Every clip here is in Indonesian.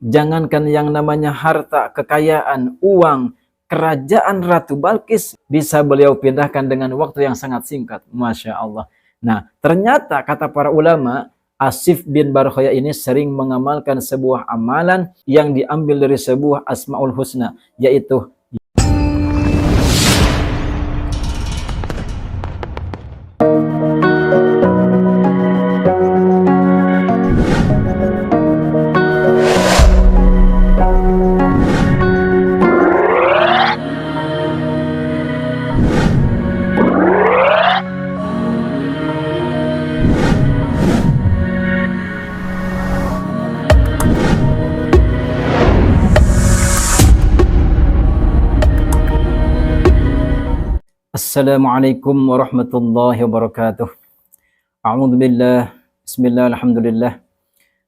Jangankan yang namanya harta, kekayaan, uang, kerajaan Ratu Balkis bisa beliau pindahkan dengan waktu yang sangat singkat. Masya Allah. Nah, ternyata kata para ulama, Asif bin Barkhaya ini sering mengamalkan sebuah amalan yang diambil dari sebuah Asmaul Husna, yaitu Assalamualaikum warahmatullahi wabarakatuh. A'udzu billah. Bismillah, alhamdulillah.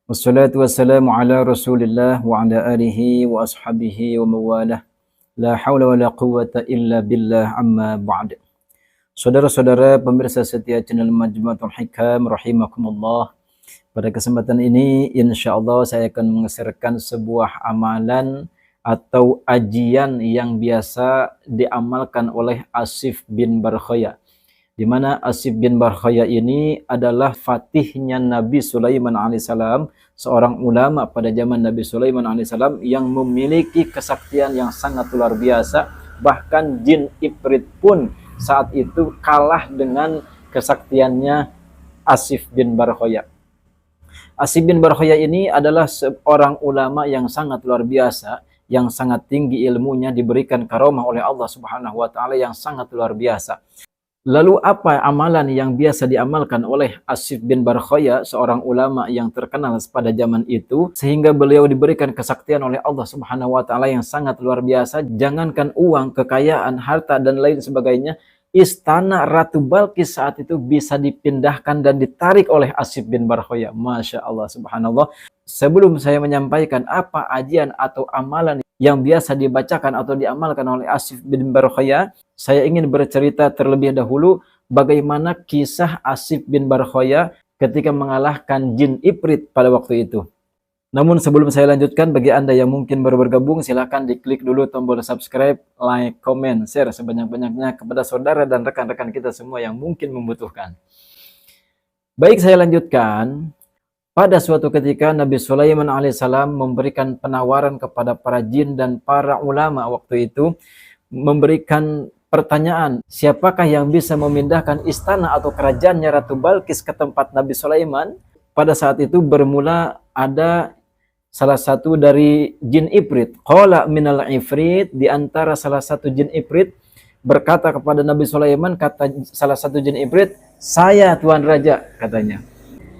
Wassalatu wassalamu ala Rasulillah wa ala alihi wa ashabihi wa mawalah. La haula wa la quwwata illa billah, amma ba'd. Saudara-saudara pemirsa setia channel Majmu'atul Hikam rahimakumullah. Pada kesempatan ini insyaallah saya akan mengeserkan sebuah amalan atau ajian yang biasa diamalkan oleh Asif bin Barkhaya, di mana Asif bin Barkhaya ini adalah fatihnya Nabi Sulaiman alaihissalam, seorang ulama pada zaman Nabi Sulaiman alaihissalam yang memiliki kesaktian yang sangat luar biasa. Bahkan jin Ifrit pun saat itu kalah dengan kesaktiannya Asif bin Barkhaya. Asif bin Barkhaya ini adalah seorang ulama yang sangat luar biasa, yang sangat tinggi ilmunya, diberikan karomah oleh Allah Subhanahu wa taala yang sangat luar biasa. Lalu apa amalan yang biasa diamalkan oleh Asif bin Barkhaya, seorang ulama yang terkenal pada zaman itu, sehingga beliau diberikan kesaktian oleh Allah Subhanahu wa taala yang sangat luar biasa? Jangankan uang, kekayaan, harta dan lain sebagainya, istana Ratu Balkis saat itu bisa dipindahkan dan ditarik oleh Asif bin Barkhaya. Masya Allah, subhanallah. Sebelum saya menyampaikan apa ajian atau amalan yang biasa dibacakan atau diamalkan oleh Asif bin Barkhaya, saya ingin bercerita terlebih dahulu bagaimana kisah Asif bin Barkhaya ketika mengalahkan jin Ifrit pada waktu itu. Namun sebelum saya lanjutkan, bagi Anda yang mungkin baru bergabung, silahkan diklik dulu tombol subscribe, like, comment, share sebanyak-banyaknya kepada saudara dan rekan-rekan kita semua yang mungkin membutuhkan. Baik, saya lanjutkan. Pada suatu ketika Nabi Sulaiman alaihissalam memberikan penawaran kepada para jin dan para ulama waktu itu, memberikan pertanyaan, siapakah yang bisa memindahkan istana atau kerajaannya Ratu Balkis ke tempat Nabi Sulaiman? Pada saat itu bermula ada salah satu dari jin Ifrit. Qala minal Ifrit, di antara salah satu jin Ifrit berkata kepada Nabi Sulaiman, kata salah satu jin Ifrit, "Saya Tuan Raja," katanya.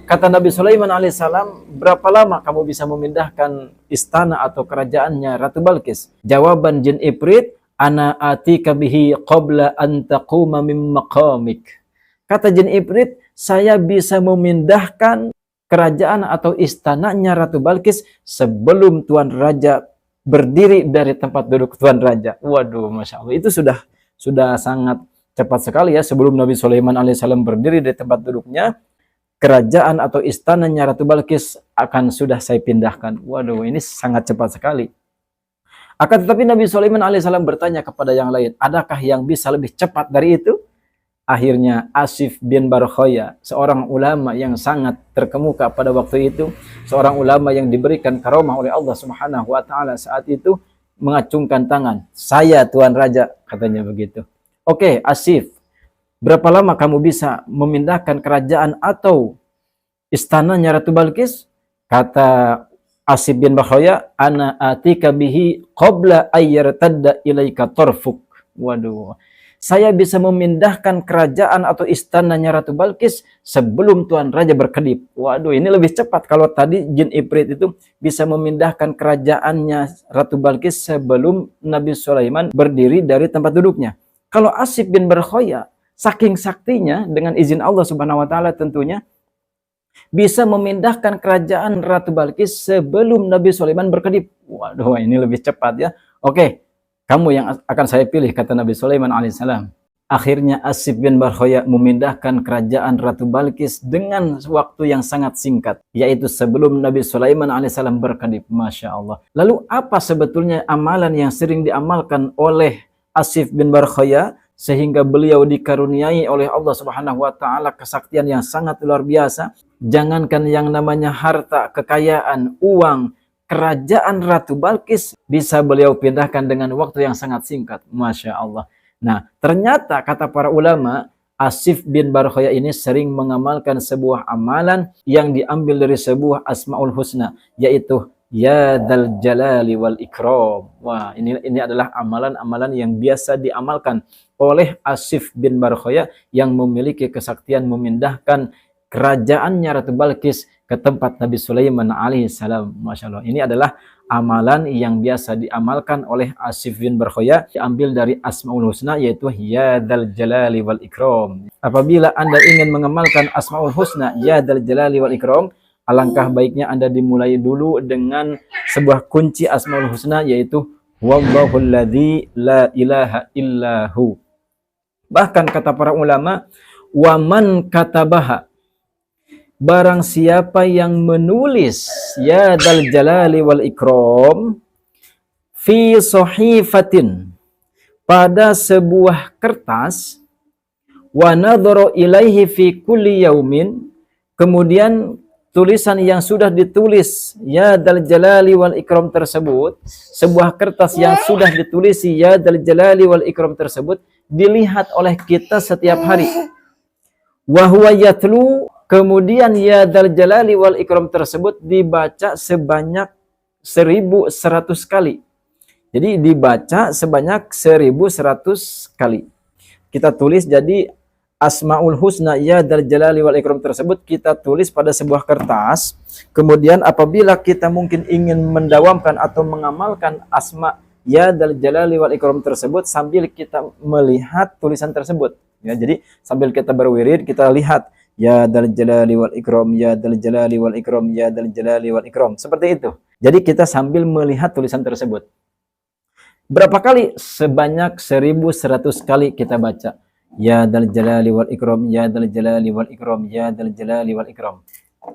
Kata Nabi Sulaiman alaihissalam, "Berapa lama kamu bisa memindahkan istana atau kerajaannya Ratu Balkis?" Jawaban jin Ifrit, "Ana atika bihi qabla an taquma min maqamik." Kata jin Ifrit, saya bisa memindahkan kerajaan atau istananya Ratu Balkis sebelum Tuan Raja berdiri dari tempat duduk Tuan Raja. Waduh, Masya Allah. Itu sudah sangat cepat sekali ya. Sebelum Nabi Sulaiman alaihissalam berdiri dari tempat duduknya, kerajaan atau istananya Ratu Balkis akan sudah saya pindahkan. Waduh, ini sangat cepat sekali. Akan tetapi Nabi Sulaiman alaihissalam bertanya kepada yang lain, adakah yang bisa lebih cepat dari itu? Akhirnya Asif bin Barkhaya, seorang ulama yang sangat terkemuka pada waktu itu, seorang ulama yang diberikan karomah oleh Allah Subhanahu wa taala saat itu, mengacungkan tangan. "Saya Tuan Raja," katanya begitu. "Oke, Asif, berapa lama kamu bisa memindahkan kerajaan atau istananya Ratu Balkis?" Kata Asif bin Barkhaya, "Ana atika bihi qabla ayyartadda ilaika tarfuk." Waduh, saya bisa memindahkan kerajaan atau istananya Ratu Balkis sebelum Tuan Raja berkedip. Waduh, ini lebih cepat. Kalau tadi jin Ifrit itu bisa memindahkan kerajaannya Ratu Balkis sebelum Nabi Sulaiman berdiri dari tempat duduknya. Kalau Asif bin Barkhaya, saking saktinya dengan izin Allah Subhanahu wa taala tentunya, bisa memindahkan kerajaan Ratu Balkis sebelum Nabi Sulaiman berkedip. Waduh, ini lebih cepat ya. Oke, kamu yang akan saya pilih, kata Nabi Sulaiman alaihissalam. Akhirnya Asif bin Barkhoya memindahkan kerajaan Ratu Balkis dengan waktu yang sangat singkat, yaitu sebelum Nabi Sulaiman alaihissalam berkedip. Masya Allah. Lalu apa sebetulnya amalan yang sering diamalkan oleh Asif bin Barkhoya sehingga beliau dikaruniai oleh Allah Subhanahu wa taala kesaktian yang sangat luar biasa? Jangankan yang namanya harta, kekayaan, uang, kerajaan Ratu Balkis bisa beliau pindahkan dengan waktu yang sangat singkat. Masya Allah. Nah, ternyata kata para ulama, Asif bin Barkhoya ini sering mengamalkan sebuah amalan yang diambil dari sebuah Asmaul Husna, yaitu Ya Dzal Jalali wal Ikram. Wah, ini adalah amalan-amalan yang biasa diamalkan oleh Asif bin Barkhoya yang memiliki kesaktian memindahkan kerajaannya Ratu Balkis ke tempat Nabi Sulaiman alaihissalam. Masya Allah. Ini adalah amalan yang biasa diamalkan oleh Asif bin Barkhoya, diambil dari Asmaul Husna, yaitu Ya Dzal Jalali wal Ikram. Apabila Anda ingin mengamalkan Asmaul Husna, Ya Dzal Jalali wal Ikram, alangkah baiknya Anda dimulai dulu dengan sebuah kunci Asmaul Husna, yaitu Wallahul ladzi la ilaha illahu. Bahkan kata para ulama, waman katabaha, barang siapa yang menulis Ya Dzal Jalali wal Ikram fi sahifatin, pada sebuah kertas, wa nadhara ilaihi fi kulli yaumin, kemudian tulisan yang sudah ditulis Ya Dzal Jalali wal Ikram tersebut, sebuah kertas yang sudah ditulisi Ya Dzal Jalali wal Ikram tersebut dilihat oleh kita setiap hari. Wa huwa yatlu, kemudian Ya Dzal Jalali wal Ikram tersebut dibaca sebanyak 1100 kali. Jadi dibaca sebanyak 1100 kali. Kita tulis jadi Asmaul Husna Ya Dzal Jalali wal Ikram tersebut kita tulis pada sebuah kertas. Kemudian apabila kita mungkin ingin mendawamkan atau mengamalkan asma Ya Dzal Jalali wal Ikram tersebut sambil kita melihat tulisan tersebut. Ya, jadi sambil kita berwirid kita lihat Ya Dzal Jalali wal Ikram, Ya Dzal Jalali wal Ikram, Ya Dzal Jalali wal Ikram. Seperti itu. Jadi kita sambil melihat tulisan tersebut. Berapa kali? Sebanyak 1100 kali kita baca. Ya Dzal Jalali wal Ikram, Ya Dzal Jalali wal Ikram, Ya Dzal Jalali wal Ikram.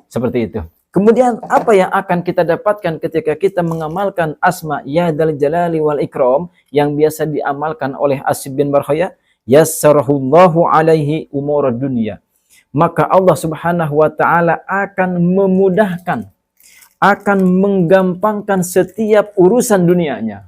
Seperti itu. Kemudian apa yang akan kita dapatkan ketika kita mengamalkan asma Ya Dzal Jalali wal Ikram yang biasa diamalkan oleh Asif bin Barkhoya? Yassarahullahu alaihi umur dunia. Maka Allah Subhanahu wa taala akan memudahkan, akan menggampangkan setiap urusan dunianya.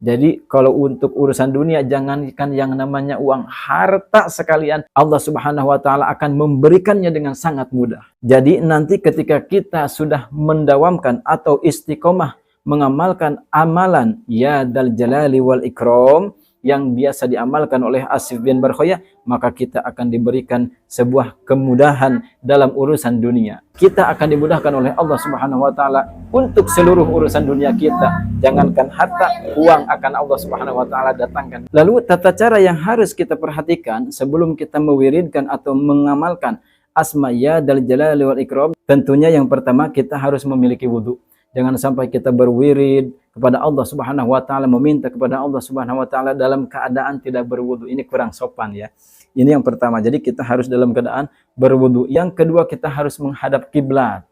Jadi kalau untuk urusan dunia, jangankan yang namanya uang, harta sekalian Allah Subhanahu wa taala akan memberikannya dengan sangat mudah. Jadi nanti ketika kita sudah mendawamkan atau istiqomah mengamalkan amalan Ya Dzal Jalali wal Ikram yang biasa diamalkan oleh Asif bin Barkhoya, maka kita akan diberikan sebuah kemudahan dalam urusan dunia. Kita akan dimudahkan oleh Allah Subhanahu wa taala untuk seluruh urusan dunia kita. Jangankan harta, uang akan Allah Subhanahu wa taala datangkan. Lalu tata cara yang harus kita perhatikan sebelum kita mewiridkan atau mengamalkan asma Ya Dzal Jalali wal Ikram, tentunya yang pertama kita harus memiliki wudu. Jangan sampai kita berwirid kepada Allah Subhanahu wa taala, meminta kepada Allah Subhanahu wa taala dalam keadaan tidak berwudu. Ini kurang sopan ya. Ini yang pertama. Jadi kita harus dalam keadaan berwudu. Yang kedua, kita harus menghadap kiblat.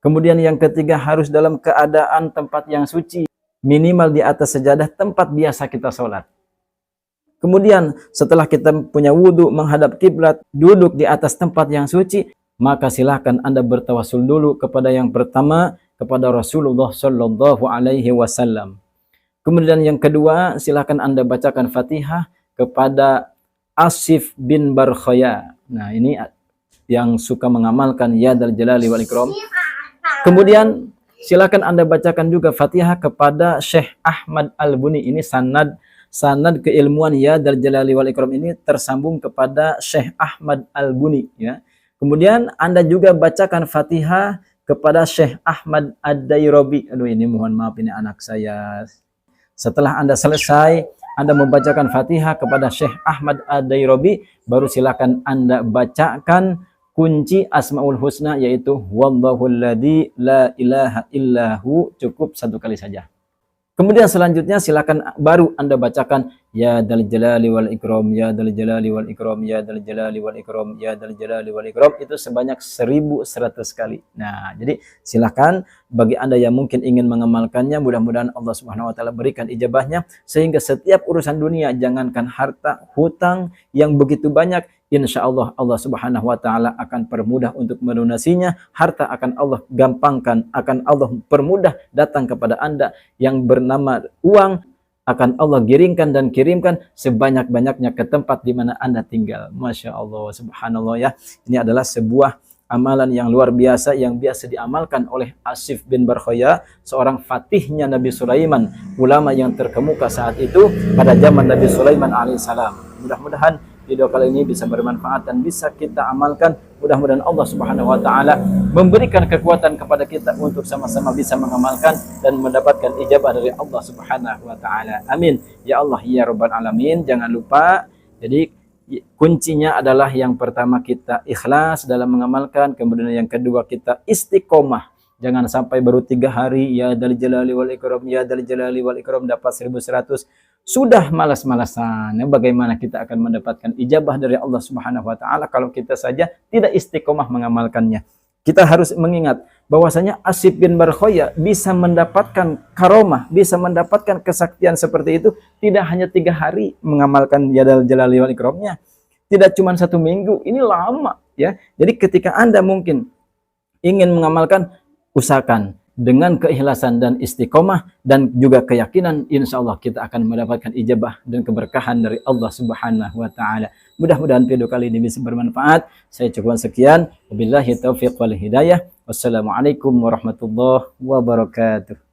Kemudian yang ketiga, harus dalam keadaan tempat yang suci, minimal di atas sejadah tempat biasa kita sholat. Kemudian setelah kita punya wudu, menghadap kiblat, duduk di atas tempat yang suci, maka silahkan Anda bertawasul dulu kepada yang pertama, kepada Rasulullah Shallallahu Alaihi Wasallam. Kemudian yang kedua, silakan Anda bacakan Fatihah kepada Asif bin Barkhoya. Nah, ini yang suka mengamalkan Ya Dzal Jalali wal Ikram. Kemudian silakan Anda bacakan juga Fatihah kepada Syekh Ahmad Al-Buni. Ini sanad keilmuan Ya Dzal Jalali wal Ikram ini tersambung kepada Syekh Ahmad Al-Buni ya. Kemudian Anda juga bacakan Fatihah kepada Syekh Ahmad Ad-Dairobi. Aduh, ini mohon maaf, ini anak saya. Setelah Anda selesai, Anda membacakan Fatihah kepada Syekh Ahmad Ad-Dairobi, baru silakan Anda bacakan kunci Asmaul Husna, yaitu Wallahul ladzi la ilaha illahu, cukup 1 kali saja. Kemudian selanjutnya silakan baru Anda bacakan ya dzal jalali wal ikram, ya dzal jalali wal ikram, ya dzal jalali wal ikram, ya dzal jalali wal ikram, itu sebanyak 1100 kali. Nah, jadi silakan bagi Anda yang mungkin ingin mengamalkannya, mudah-mudahan Allah Subhanahu wa taala berikan ijabahnya sehingga setiap urusan dunia, jangankan harta, hutang yang begitu banyak, insya Allah Allah Subhanahu wa taala akan permudah untuk melunasinya. Harta akan Allah gampangkan, akan Allah permudah datang kepada Anda yang bernama uang, akan Allah giringkan dan kirimkan sebanyak-banyaknya ke tempat di mana Anda tinggal. Masya Allah, subhanallah ya. Ini adalah sebuah amalan yang luar biasa yang biasa diamalkan oleh Asif bin Barkhaya, seorang fatihnya Nabi Sulaiman, ulama yang terkemuka saat itu pada zaman Nabi Sulaiman alaihissalam. Mudah-mudahan video kali ini bisa bermanfaat dan bisa kita amalkan. Mudah-mudahan Allah Subhanahu wa taala memberikan kekuatan kepada kita untuk sama-sama bisa mengamalkan dan mendapatkan ijabah dari Allah Subhanahu wa taala. Amin. Ya Allah ya rabbal alamin. Jangan lupa, jadi kuncinya adalah yang pertama kita ikhlas dalam mengamalkan, kemudian yang kedua kita istiqomah. Jangan sampai baru 3 hari ya dzal jalali wal ikram, ya dzal jalali wal ikram dapat 1100 sudah malas-malasan. Bagaimana kita akan mendapatkan ijabah dari Allah Subhanahu wa taala kalau kita saja tidak istiqomah mengamalkannya? Kita harus mengingat bahwasanya Asif bin Barkhaya bisa mendapatkan karomah, bisa mendapatkan kesaktian seperti itu tidak hanya 3 hari mengamalkan ya dzal jalali wal ikramnya. Tidak cuma 1 minggu, ini lama ya. Jadi ketika Anda mungkin ingin mengamalkan, usahakan dengan keikhlasan dan istiqomah dan juga keyakinan, insya Allah kita akan mendapatkan ijabah dan keberkahan dari Allah Subhanahu wa taala. Mudah-mudahan video kali ini bisa bermanfaat. Saya cukupkan sekian. Wabillahi taufiq wal hidayah. Wassalamualaikum warahmatullahi wabarakatuh.